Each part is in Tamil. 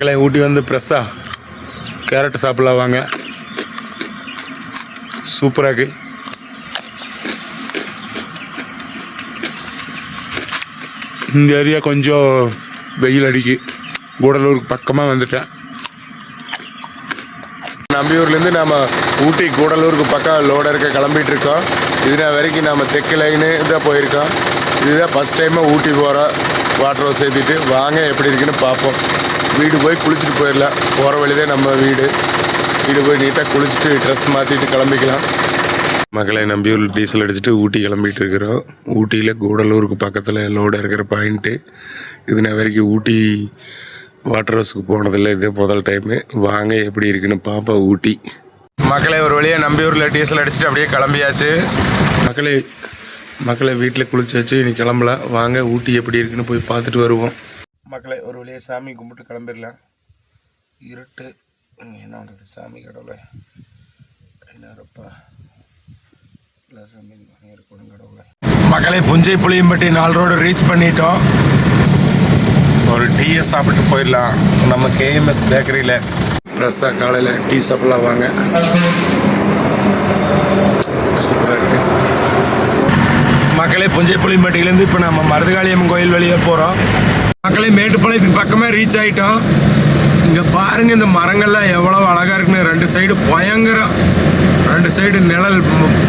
ஊட்டி வந்து ஃப்ரெஷ்ஷாக கேரட் சாப்பிடலாம் வாங்க. சூப்பராக இருக்குது. இந்த ஏரியா கொஞ்சம் வெயில் அடிக்கு. கூடலூருக்கு பக்கமாக வந்துட்டேன். நம்பியூர்லேருந்து நாம் ஊட்டி கூடலூருக்கு பக்கம் லோடாக இருக்க கிளம்பிட்டு இருக்கோம். இதுனா வரைக்கும் நம்ம தெற்கு லைனு தான் போயிருக்கோம். இதுதான் ஃபஸ்ட் டைமாக ஊட்டி போகிறோம். வாட்டர் ஹவுஸ் ஏற்றிட்டு வாங்க எப்படி இருக்குன்னு பார்ப்போம். வீடு போய் குளிச்சுட்டு போயிடலாம். போகிற வழிதான் நம்ம வீடு போய் நீட்டாக குளிச்சுட்டு ட்ரெஸ் மாற்றிட்டு கிளம்பிக்கலாம். மக்களை நம்பியூரில் டீசல் அடிச்சுட்டு ஊட்டி கிளம்பிட்டு இருக்கிறோம். ஊட்டியில் கூடலூருக்கு பக்கத்தில் லோடாக இருக்கிற பாயிண்ட்டு. இதுனா வரைக்கும் ஊட்டி வாட்டர் ஹவுஸுக்கு போனதில்லை. இதே முதல் டைமு. வாங்க எப்படி இருக்குன்னு பார்ப்போம் ஊட்டி. மக்களை ஒரு வழியாக நம்பியூரில் டீசல் அடிச்சுட்டு அப்படியே கிளம்பியாச்சு. மக்களை வீட்டில் குளிச்சாச்சு. இன்னைக்கு கிளம்பலாம். வாங்க ஊட்டி எப்படி இருக்குன்னு போய் பார்த்துட்டு வருவோம். மக்களை ஒரு வழியாக சாமி கும்பிட்டு கிளம்பிடலாம். இருட்டு என்ன பண்ணுறது சாமி கடவுளை என்னப்பா இல்லை சாமி இருக்கணும் கடவுளை. மக்களை புஞ்சை புளியம்பட்டி 4 ரோடு ரீச் பண்ணிட்டோம். ஒரு டீயை சாப்பிட்டு போயிடலாம். நம்ம கேஎம்எஸ் பேக்கரியில் ஃப்ரெஷ்ஷாக காலையில் டீ சாப்பிடலாம் வாங்க. சூப்பராக இருக்குது. மக்களே புஞ்சை புளியம்பட்டியிலேருந்து இப்போ நம்ம மருதுகாளியம்மன் கோயில் வழியாக போகிறோம். மக்களே மேட்டுப்பாளையத்துக்கு பக்கமாக ரீச் ஆகிட்டோம். இங்கே பாருங்கள் இந்த மரங்கள்லாம் எவ்வளோ அழகாக இருக்குன்னு. 2 சைடு பயங்கரம். 2 சைடு நிழல்.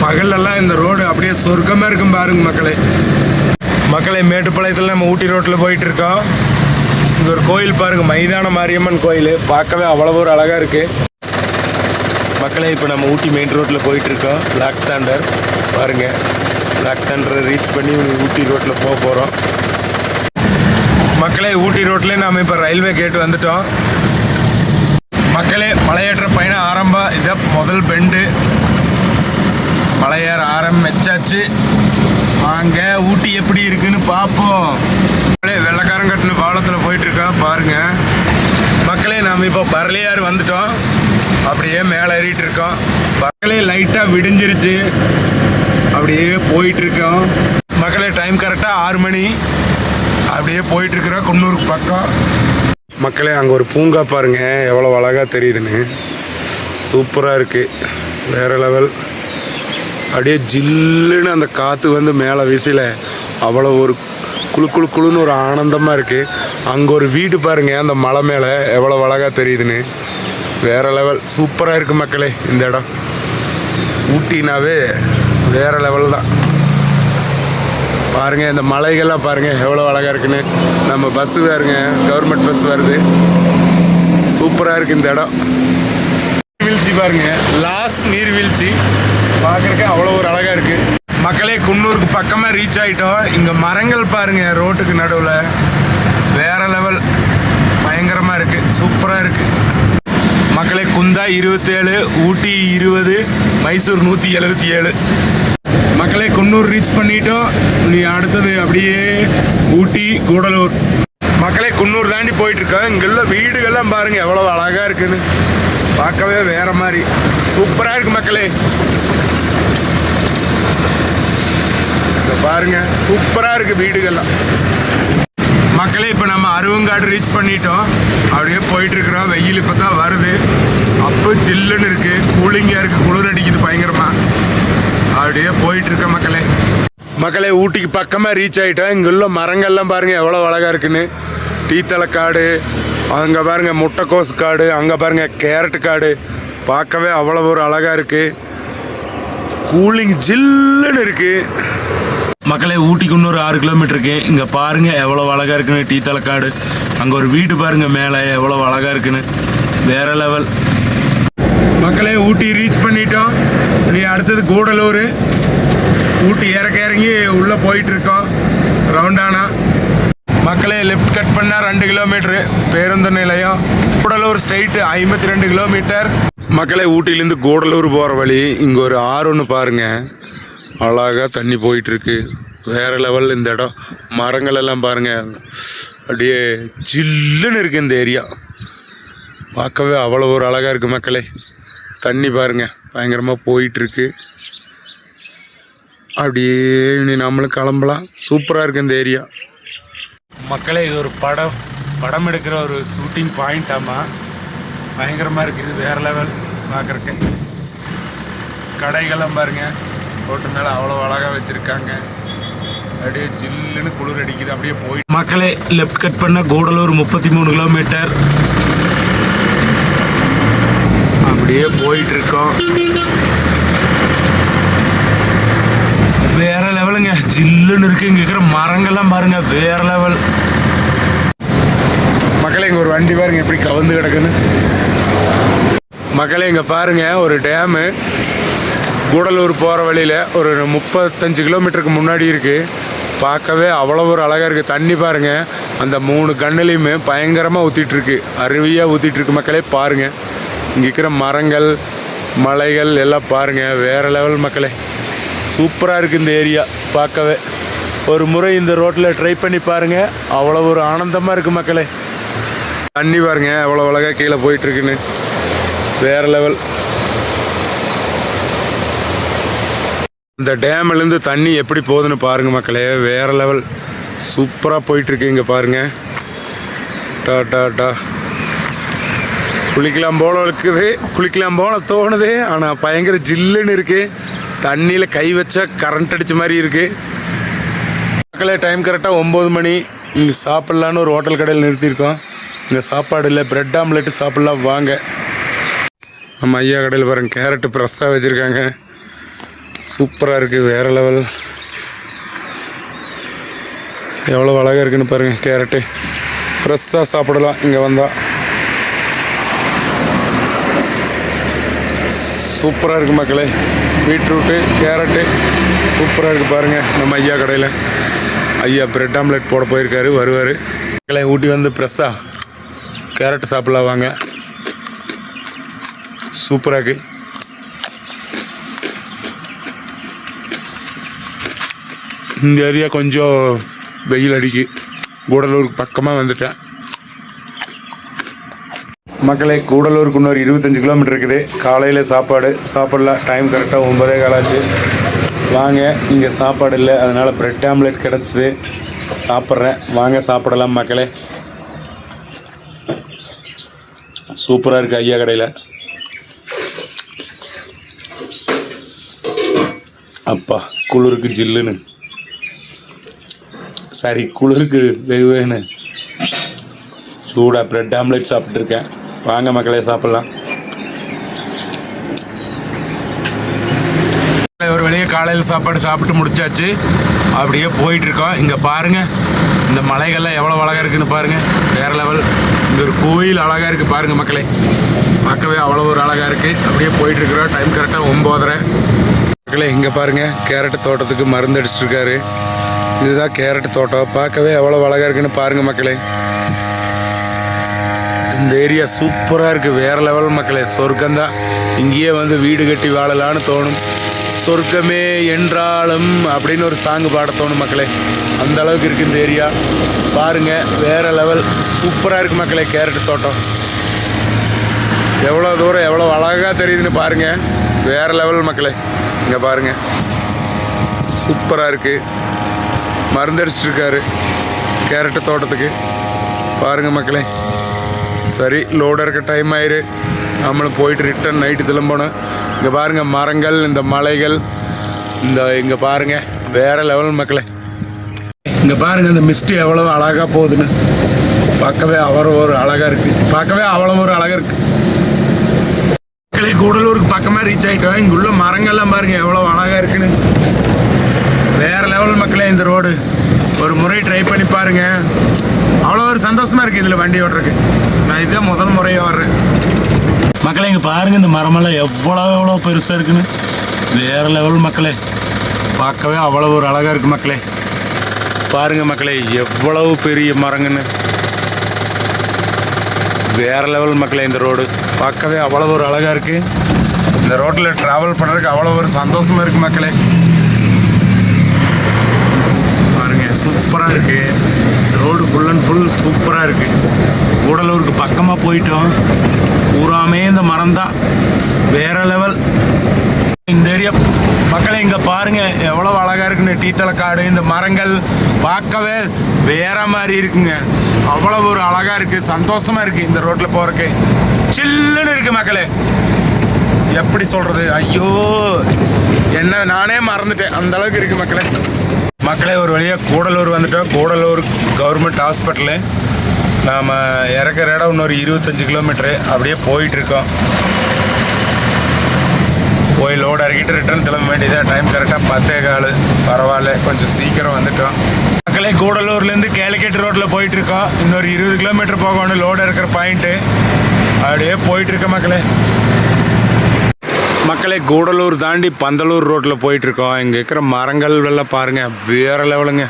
பகலெல்லாம் இந்த ரோடு அப்படியே சொர்க்கமாக இருக்கும் பாருங்க மக்களே மேட்டுப்பாளையத்தில் நம்ம ஊட்டி ரோட்டில் போயிட்டுருக்கோம். இங்கே ஒரு கோயில் பாருங்கள், மைதான மாரியம்மன் கோயில். பார்க்கவே அவ்வளோ ஒரு அழகாக இருக்குது. மக்களே இப்போ நம்ம ஊட்டி மெயின் ரோட்டில் போயிட்டுருக்கோம். பிளாக் தண்டர் பாருங்கள். பிளாக் தண்டரை ரீச் பண்ணி ஊட்டி ரோட்டில் போக போகிறோம். மக்களே ஊட்டி ரோட்லேயே நாம் இப்போ ரயில்வே கேட் வந்துட்டோம். மக்களே மலையேற்ற பயணம் ஆரம்பம். இதான் முதல் பெண்டு. மலையேற ஆரம்பிச்சாச்சு. வாங்க ஊட்டி எப்படி இருக்குன்னு பார்ப்போம். மக்களே வெள்ளக்காரன் கட்டின பாலத்தில் போயிட்டுருக்கோம் பாருங்கள். மக்களே நாம் இப்போ பரளியாறு வந்துட்டோம். அப்படியே மேலே ஏறிட்டு இருக்கோம். மக்களே லைட்டாக விடிஞ்சிருச்சு. அப்படியே போயிட்டுருக்கோம். மக்களே டைம் கரெக்டாக 6 மணி. அப்படியே போயிட்டுருக்குறோம் குன்னூருக்கு பக்கம். மக்களே அங்கே ஒரு பூங்கா பாருங்கள் எவ்வளோ அழகாக தெரியுதுன்னு. சூப்பராக இருக்குது. வேறு லெவல். அப்படியே ஜில்லுன்னு அந்த காற்று வந்து மேலே வீசல அவ்வளோ ஒரு குளுன்னு ஒரு ஆனந்தமாக இருக்குது. அங்கே ஒரு வீடு பாருங்கள் அந்த மலை மேலே எவ்வளோ அழகாக தெரியுதுன்னு. வேறு லெவல். சூப்பராக இருக்குது மக்களே இந்த இடம். ஊட்டினாவே வேறு லெவல் தான். பாருங்கள் இந்த மலைகள்லாம் பாருங்கள் எவ்வளோ அழகாக இருக்குன்னு. நம்ம பஸ்ஸு பாருங்க, கவர்மெண்ட் பஸ் வருது. சூப்பராக இருக்குது இந்த இடம். நீர்வீழ்ச்சி பாருங்கள், லாஸ் நீர்வீழ்ச்சி பார்க்குறக்கு அவ்வளோ ஒரு அழகாக இருக்குது. மக்களே குன்னூருக்கு பக்கமாக ரீச் ஆகிட்டோம். இங்கே மரங்கள் பாருங்கள் ரோட்டுக்கு நடுவில். வேறு லெவல். பயங்கரமாக இருக்குது. சூப்பராக இருக்குது. மக்களே குந்தா 27, ஊட்டி 20, மைசூர் 177. மக்களே குன்னூர் ரீச் பண்ணிட்டோம். நீ அடுத்தது அப்படியே ஊட்டி கூடலூர். மக்களே குன்னூர் தாண்டி போயிட்டுருக்கோம். இங்குள்ள வீடுகள்லாம் பாருங்கள் எவ்வளோ அழகாக இருக்குன்னு. பார்க்கவே வேறு மாதிரி சூப்பராக இருக்குது மக்களே. இங்கே பாருங்கள் சூப்பராக இருக்குது வீடுகள்லாம். மக்களே இப்போ நம்ம அருவங்காடு ரீச் பண்ணிட்டோம். அப்படியே போயிட்டுருக்குறோம். வெயில் இப்போ தான் வருது. அப்போ ஜில்லுன்னு இருக்குது. கூலிங்காக இருக்குது. குளிர் அடிக்குது பயங்கரமாக. அப்படியே போயிட்டுருக்க மக்களே ஊட்டிக்கு பக்கமாக ரீச் ஆகிட்டோம். இங்கே உள்ள மரங்கள்லாம் பாருங்கள் எவ்வளோ அழகாக இருக்குன்னு. டீத்தலை காடு, அங்கே பாருங்கள் முட்டைக்கோஸ் காடு, அங்கே பாருங்கள் கேரட் காடு. பார்க்கவே அவ்வளோ ஒரு அழகாக இருக்குது. கூலிங் ஜில்லுன்னு இருக்குது. மக்களே ஊட்டிக்கு இன்னொரு 6 கிலோமீட்டர் இருக்கு. இங்கே பாருங்கள் எவ்வளோ அழகாக இருக்குன்னு. டீத்தலை காடு. அங்கே ஒரு வீடு பாருங்கள் மேலே எவ்வளோ அழகாக இருக்குன்னு. வேறு லெவல். மக்களே ஊட்டி ரீச் பண்ணிட்டோம். நீ அடுத்தது கூடலூர். ஊட்டி இறங்கி உள்ளே போயிட்டுருக்கோம் ரவுண்டானா. மக்களே லெஃப்ட் கட் பண்ணால் 2 கிலோமீட்ரு பேருந்து நிலையம். Gudalur straight 52 kilometre. மக்களே ஊட்டிலேருந்து கூடலூர் போகிற வழி. இங்கே ஒரு ஆறு ஒன்று பாருங்கள் அழகாக தண்ணி போயிட்டுருக்கு. வேறு லெவல் இந்த இடம். மரங்கள் எல்லாம் பாருங்கள் அப்படியே ஜில்லுன்னு இருக்குது இந்த ஏரியா. பார்க்கவே அவ்வளோ ஒரு அழகாக இருக்குது மக்களே. தண்ணி பாருங்கள் பயங்கரமாக போயிட்டுருக்கு. அப்படியே இனி நம்மளும் கிளம்பலாம். சூப்பராக இருக்குது இந்த ஏரியா. மக்களே இது ஒரு படம் எடுக்கிற ஒரு ஷூட்டிங் பாயிண்ட். ஆமாம், பயங்கரமாக இருக்குது. இது வேறு லெவல் பார்க்குறக்கு. கடைகள்லாம் பாருங்கள், ரோட்டு மேலே அவ்வளோ அழகாக வச்சுருக்காங்க. அப்படியே ஜில்லுன்னு குளிர் அடிக்குது. அப்படியே போய் மக்களே லெஃப்ட் கட் பண்ண கூடலூர் 33 கிலோமீட்டர் அப்படியே போயிட்டு இருக்கோம். வேற லெவலுங்க, ஜில்லுன்னு இருக்கு. இங்க இருக்கிற மரங்கள்லாம் பாருங்க, வேற லெவல். மக்களே இங்க ஒரு வண்டி பாருங்க எப்படி கவுந்து கிடக்குன்னு. மக்களே இங்க பாருங்க ஒரு டேமு கூடலூர் போகிற வழியில் ஒரு 35 கிலோமீட்டருக்கு முன்னாடி இருக்குது. பார்க்கவே அவ்வளோ ஒரு அழகாக இருக்குது. தண்ணி பாருங்கள், அந்த 3 கண்ணுலேயுமே பயங்கரமாக ஊற்றிட்டுருக்கு, அருவியாக ஊற்றிட்டுருக்கு. மக்களே பாருங்கள், இங்கே இருக்கிற மரங்கள் மலைகள் எல்லாம் பாருங்கள், வேறு லெவல் மக்களே. சூப்பராக இருக்குது இந்த ஏரியா பார்க்கவே. ஒரு முறை இந்த ரோட்டில் ட்ரை பண்ணி பாருங்கள், அவ்வளோ ஒரு ஆனந்தமாக இருக்குது மக்களே. தண்ணி பாருங்கள் அவ்வளோ அழகாக கீழே போயிட்டுருக்குன்னு, வேறு லெவல். இந்த டேம்லேருந்து தண்ணி எப்படி போகுதுன்னு பாருங்கள் மக்களே, வேறு லெவல். சூப்பராக போயிட்டுருக்கு. இங்கே பாருங்கள், டா டா டா குளிக்கலாம் போல இருக்குது, குளிக்கலாம் போல தோணுது. ஆனால் பயங்கர ஜில்லுன்னு இருக்குது. தண்ணியில் கை வச்சா கரண்ட் அடித்த மாதிரி இருக்குது மக்களே. டைம் கரெக்டாக 9 மணி. இங்கே சாப்பிட்லான்னு ஒரு ஹோட்டல் கடையில் நிறுத்தியிருக்கோம். இங்கே சாப்பாடு இல்லை, பிரெட் ஆம்லெட்டு சாப்பிட்லாம் வாங்க. நம்ம ஐயா கடையில் பாருங்கள், கேரட்டு ஃப்ரெஷ்ஷாக வச்சுருக்காங்க. சூப்பராக இருக்குது, வேறு லெவல். எவ்வளோ அழகாக இருக்குன்னு பாருங்கள். கேரட்டு ஃப்ரெஷ்ஷாக சாப்பிடலாம் இங்கே வந்தால். சூப்பராக இருக்குது மக்களே. பீட்ரூட்டு கேரட்டு சூப்பராக இருக்குது பாருங்கள். நம்ம ஐயா கடையில் ஐயா பிரெட் ஆம்லெட் போட போயிருக்காரு, வருவார். மக்களே ஊட்டி வந்து ஃப்ரெஷ்ஷாக கேரட்டு சாப்பிட்லாம் வாங்க. சூப்பராக இருக்குது. இந்த ஏரியா கொஞ்சம் வெயில் அடிக்கு. கூடலூருக்கு பக்கமாக வந்துட்டேன் மக்களே. கூடலூருக்கு இன்னொரு 25 கிலோமீட்டர் இருக்குது. காலையில் சாப்பாடு சாப்பிடலாம். டைம் கரெக்டாக 9:15 ஆச்சு. வாங்க, இங்கே சாப்பாடு இல்லை, அதனால் பிரெட் ஆம்லெட் கிடச்சிது, சாப்பிட்றேன். வாங்க சாப்பிடலாம் மக்களே. சூப்பராக இருக்குது ஐயா கடையில். அப்பா குளிருக்கு ஜில்லுன்னு, சரி குளிருக்கு வெகுவேன்னு சூடாக பிரெட் ஆம்லெட் சாப்பிட்ருக்கேன். வாங்க மக்களே சாப்பிட்லாம். ஒரு வழியாக காலையில் சாப்பாடு சாப்பிட்டு முடிச்சாச்சு. அப்படியே போயிட்டுருக்கோம். இங்கே பாருங்கள், இந்த மலைகள்லாம் எவ்வளோ அழகாக இருக்குதுன்னு பாருங்கள், வேறு லெவல். இங்கே ஒரு கோயில் அழகாக இருக்குது பாருங்கள் மக்களே, பார்க்கவே அவ்வளோ ஒரு அழகாக இருக்குது. அப்படியே போயிட்டுருக்குறோம். டைம் கரெக்டாக 9:30 மக்களே. இங்கே பாருங்கள், கேரட்டு தோட்டத்துக்கு மருந்து அடிச்சிருக்காரு. இதுதான் கேரட் தோட்டம். பார்க்கவே எவ்வளோ அழகாக இருக்குன்னு பாருங்கள் மக்களே. இந்த ஏரியா சூப்பராக இருக்குது, வேறு லெவல் மக்களே. சொர்க்கம்தான். இங்கேயே வந்து வீடு கட்டி வாழலான்னு தோணும். சொர்க்கமே என்றாலும் அப்படின்னு ஒரு சாங்கு பாட தோணும் மக்களே. அந்த அளவுக்கு இருக்குது இந்த ஏரியா. பாருங்கள், வேறு லெவல். சூப்பராக இருக்குது மக்களே. கேரட் தோட்டம் எவ்வளோ தூரம் எவ்வளோ அழகாக தெரியுதுன்னு பாருங்கள், வேறு லெவல் மக்களே. இங்கே பாருங்கள், சூப்பராக இருக்குது. மருந்தடிச்சிட்ருக்காரு கேரட்டு தோட்டத்துக்கு. பாருங்கள் மக்களே. சரி, லோடாக இருக்க டைம் ஆயிரு. நம்மளும் போயிட்டு ரிட்டன் நைட்டு திரும்பணும். இங்கே பாருங்கள் மரங்கள், இந்த மலைகள், இந்த இங்கே பாருங்கள், வேறு லெவல் மக்களே. இங்கே பாருங்கள், இந்த மிஸ்ட்டு எவ்வளோ அழகாக போகுதுன்னு பார்க்கவே அவ்வளோ ஒரு அழகாக இருக்குது. பார்க்கவே அவ்வளோ ஒரு அழகாக இருக்குது மக்களே. கூடலூருக்கு பக்கமாக ரீச் ஆகிட்டோம். இங்கே உள்ள மரங்கள்லாம் பாருங்கள் எவ்வளோ அழகாக இருக்குன்னு, வேறு லெவல் மக்களே. இந்த ரோடு ஒரு முறை ட்ரை பண்ணி பாருங்கள், அவ்வளோ ஒரு சந்தோஷமாக இருக்குது இதில் வண்டி ஓட்டுறதுக்கு. நான் இதுதான் முதல் முறையாக வர்றேன் மக்களே. இங்கே பாருங்கள், இந்த மரமெல்லாம் எவ்வளோ பெருசாக இருக்குன்னு, வேறு லெவல் மக்களே. பார்க்கவே அவ்வளோ ஒரு அழகாக இருக்குது மக்களே. பாருங்கள் மக்களே, எவ்வளவு பெரிய மரங்கன்னு, வேறு லெவல் மக்களே. இந்த ரோடு பார்க்கவே அவ்வளோ ஒரு அழகாக இருக்குது. இந்த ரோட்டில் ட்ராவல் பண்ணுறதுக்கு அவ்வளோ ஒரு சந்தோஷமாக இருக்குது மக்களே. சூப்பராக இருக்குது ரோடு, ஃபுல் அண்ட் ஃபுல் சூப்பராக இருக்குது. கூடலூருக்கு பக்கமாக போயிட்டோம். பூராமே இந்த மரம் தான், வேறு லெவல். இந்த ஏரியா மக்களே இங்கே பாருங்க எவ்வளோ அழகாக இருக்குன்னு டீத்தலக்காடு. இந்த மரங்கள் பார்க்கவே வேற மாதிரி இருக்குங்க. அவ்வளோ ஒரு அழகாக இருக்குது, சந்தோஷமாக இருக்குது இந்த ரோட்டில் போகிறக்கு. சில்லுன்னு இருக்குது மக்களே. எப்படி சொல்கிறது, ஐயோ என்ன நானே மறந்துட்டேன், அந்த அளவுக்கு இருக்குது மக்களே. மக்களே ஒரு வழியாக கூடலூர் வந்துட்டோம். Gudalur government hospital. நாம் இறக்குற இடம் இன்னொரு 25 கிலோமீட்ரு. அப்படியே போயிட்டுருக்கோம். போய் லோடு இறக்கிட்டு ரிட்டர்ன் கிளம்ப வேண்டியதாக. டைம் கரெக்டாக 10:15. பரவாயில்ல, கொஞ்சம் சீக்கிரம் வந்துட்டோம் மக்களே. கூடலூர்லேருந்து கேலிக்கேட் ரோட்டில் போயிட்டுருக்கோம். இன்னொரு 20 கிலோமீட்டர் போகணும் லோடு இருக்கிற பாயிண்ட்டு. அப்படியே போயிட்டுருக்க மக்களே. மக்களே கூடலூர் தாண்டி பந்தலூர் ரோட்டில் போயிட்டுருக்கோம். இங்கே இருக்கிற மரங்கள் எல்லாம் பாருங்கள், வேறு லெவலுங்க.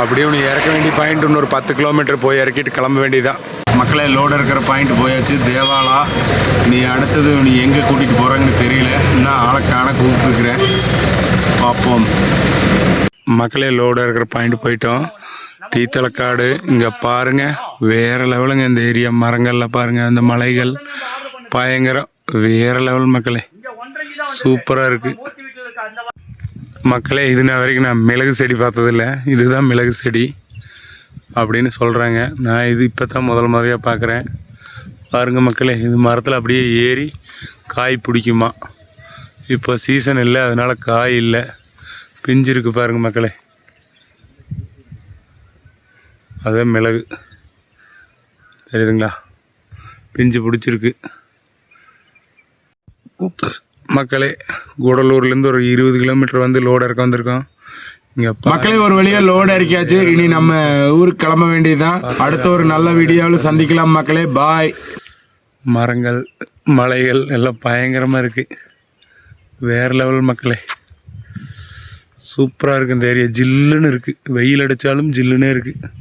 அப்படியே ஒன்று இறக்க வேண்டிய பாயிண்ட் இன்னொரு 10 கிலோமீட்டர் போய் இறக்கிட்டு கிளம்ப வேண்டியதான் மக்களே. லோடு இருக்கிற பாயிண்ட் போயாச்சு, தேவாலா. நீ அடுத்தது நீ எங்கே கூட்டிகிட்டு போகிறாங்கன்னு தெரியல, இன்னும் ஆளைக்கான கூப்பிட்டுருக்குறேன், பார்ப்போம் மக்களே. லோடு இருக்கிற பாயிண்ட் போயிட்டோம். டீத்தலக்காடு இங்கே பாருங்கள், வேறு லெவலுங்க. இந்த ஏரியா மரங்களில் பாருங்கள், அந்த மலைகள் பயங்கரம், வேறு லெவல் மக்களே. சூப்பராக இருக்குது மக்களே. இது நான் வரைக்கும் நான் மிளகு செடி பார்த்ததில்ல. இதுதான் மிளகு செடி அப்படின்னு சொல்கிறாங்க. நான் இது இப்போ தான் முதல் முறையாக பார்க்குறேன். பாருங்க மக்களே, இது மரத்தில் அப்படியே ஏறி காய் பிடிக்குமா. இப்போ சீசன் இல்லை, அதனால் காய் இல்லை, பிஞ்சு இருக்குது பாருங்க மக்களே. அதே மிளகு தெரியுதுங்களா, பிஞ்சு பிடிச்சிருக்கு மக்களே. கூடலூர்லேருந்து ஒரு 20 கிலோமீட்டர் வந்து லோடு இறக்க வந்திருக்கோம். இங்கே மக்களே ஒரு வழியாக லோடு இறக்கியாச்சு. இனி நம்ம ஊருக்கு கிளம்ப வேண்டியதுதான். அடுத்த ஒரு நல்ல வீடியோவில் சந்திக்கலாம் மக்களே. பாய். மரங்கள் மலைகள் எல்லாம் பயங்கரமாக இருக்குது, வேறு லெவல் மக்களே. சூப்பராக இருக்குது இந்த ஏரியா. ஜில்லுன்னு இருக்குது, வெயில் அடித்தாலும் ஜில்லுன்னே இருக்குது.